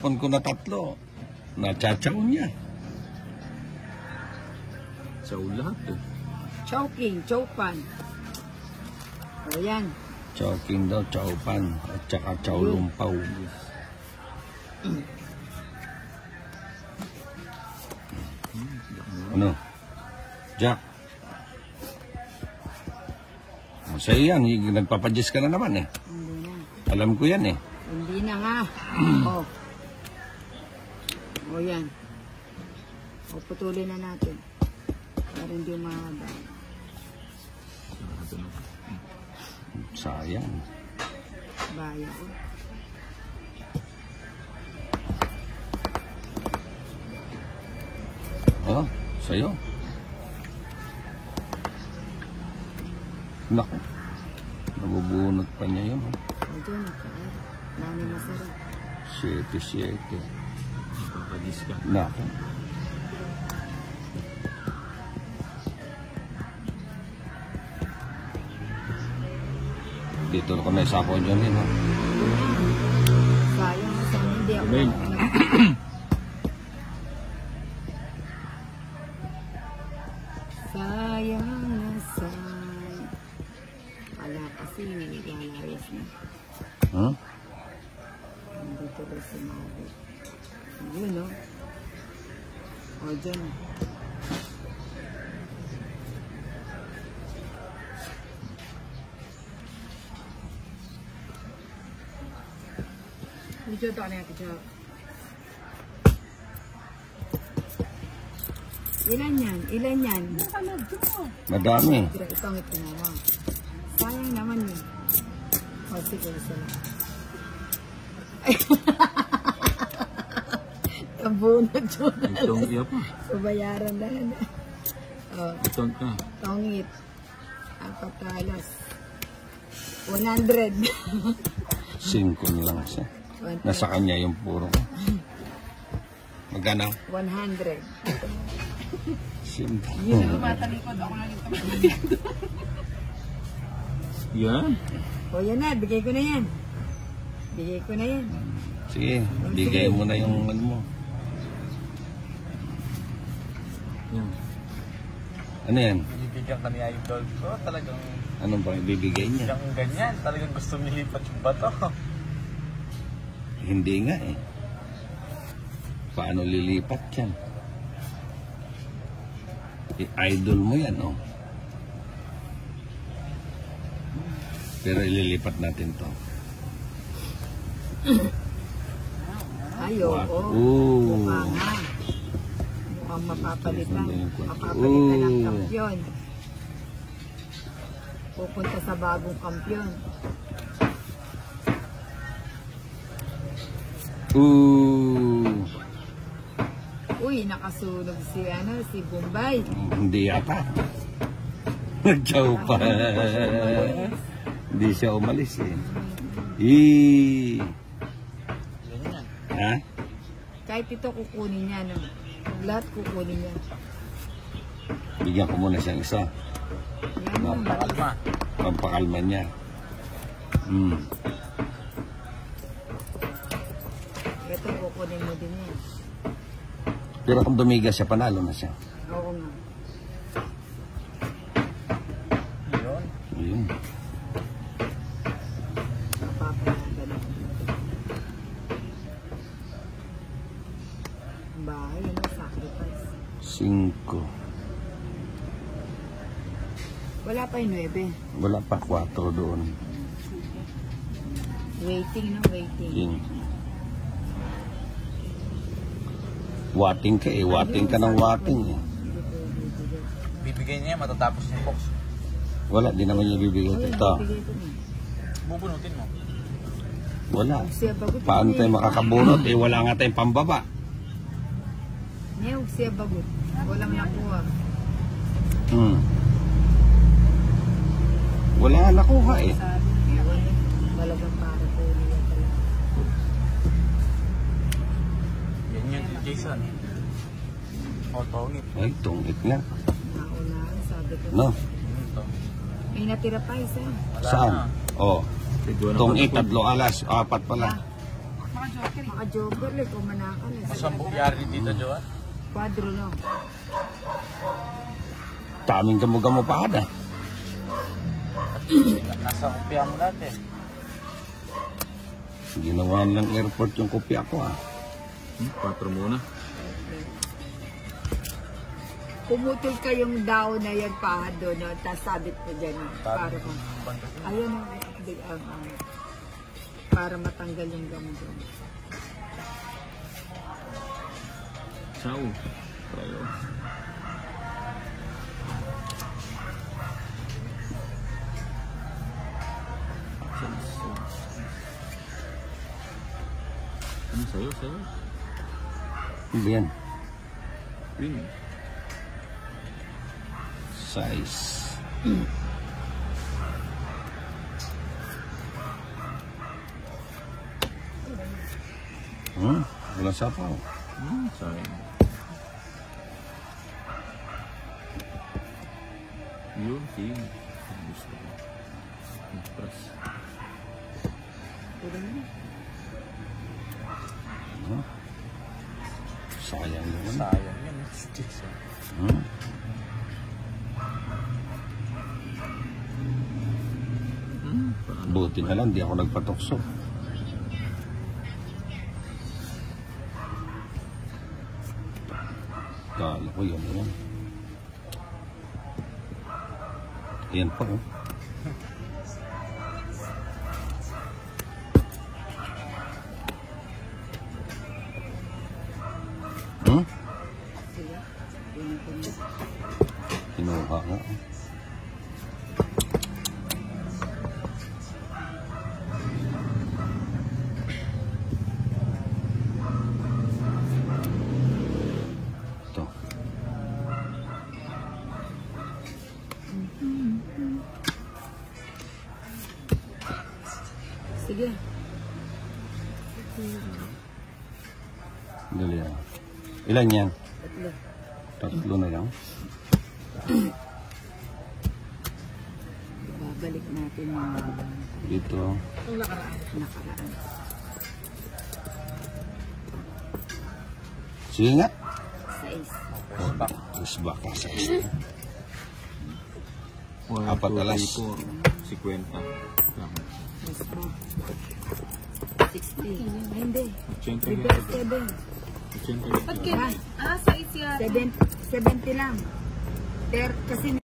tinapon ko na 3. Nachachaw niya. Chow lahat eh. Chowking, chowpan. O yan. Chowking daw, chowpan. At saka chow lumpaw. Ano? Jack. Masaya yan. Nagpapadjust ka na naman eh. Hindi na. Alam ko yan eh. Hindi na nga. O. O yan. O putulin na natin. Para hindi mahaba. Sayang. Baya ko. Oh, sa'yo. Naku. Nabubunot pa niya yun. O dyan. Dami masarap. 7-7. Papadis ka. Naku. Dito ko na isapon dyan din. Sayang na sana hindi ako. Amen. Sayang na sayang. Wala kasi nilalayas na. Huh? Hindi tuloy sumabi. Yun no? O dyan. Medyo ito na ito. Ilan yan? Ilan yan? Madami. Ito ang itinawa. Sayang naman yun. O sige, isa lang. Nabunod yun. Itong iya pa. Pabayaran na yan. O, Itong ka. tongit. Apat talas. 100. 5 na lang siya. Nasa kanya yung puro ko. Magkano? 100. Simple. Yun ang matalikod. Ako lang yung talikod. Yan. O yan na, bigay ko na yan. Bigay ko na yan. Sige, bigay mo na yung ano mo. Yan. Ano yan? Bibigyan ka niya yung dog ko, talagang Anong bang ibibigay niya? yung ganyan, talagang gusto nilipat yung bato. Hindi nga eh. Paano lilipat yan? Idol mo yan, oh. Pero ililipat natin to. Ayo, Ooh. mukha nga. Mukhang mapapalitan. Mapapalitan ng kampyon. Pupunta sa bagong kampyon. Ooh. Uy, nakasunog si Bombay. Hindi yata. Nagsaw pa. Hindi siya umalis eh. Eee. Ha? Kahit ito kukunin niya, no? Lahat kukunin niya. Bigyan ko muna siyang isa. Yan mo. Kalma. Pampakalma niya. Ito kukunin mo din yan. Pero kung dumigas siya, panalo na siya. Oo nga. Yun. Ayun. Napapalagan ako. Bahay, ano? Sacrifice. 5. Wala pa yung 9. Wala pa 4 doon. Waiting, no? Waiting. King. Wating ka eh. Wating ka ng wating eh. Bibigyan niya matatapos yung box. Wala, di naman niya bibigay ito. Bubunutin mo. Wala. Siya bagot. Paano tayo makakabunot? Eh, wala nga tayong pambaba. Niyog siya bagot. Walang nakuha. Wala nga nakuha eh. Malagang para po niya talaga. Yan yun, Jason. O, tongit. Ay, tungit nga. Naunahan, sabi ko. No? Ito. May natira pa isa. Wala Saan? na. Oh. Siguro na Tungit, pa- 3 alas, 4 pala. Maka-joker like, o manakal. Masambok yari ni Tita Joan. Kwadro lang. Daming gamo-gamo pa ada. Nasa kopya mo natin. Ginawa lang airport yung kopya ko ah. 4 muna. Pumutol kayong daw na yan pahado, no? Tapos sabit mo dyan. Para kung, ayun ang para matanggal yung gamo-gamo. Sao. Tayo. Ano sa'yo? Sa'yo? Hindi yan. Win. Size. Wala sapaw. Sayang. Yun, sige. Gusto ko. Impress. Sayang naman. Sayang yun. Sticks. Buti na lang, di ako nagpatokso. Kala ko yun yan. Yan pa oh. Kinuha nga. Ito. Sige. Dali ah. Ilan yan? Tatlo. Tatlo na lang. Babalik natin yung Dito. nakaraan. Sige nga. Size. Isbak na sa One, Apat two, alas. three, 4. 50. Size ba? 60. Ay, hindi. 80 Reverse 7. 80 Ah, size yan. 70 lang. Kasi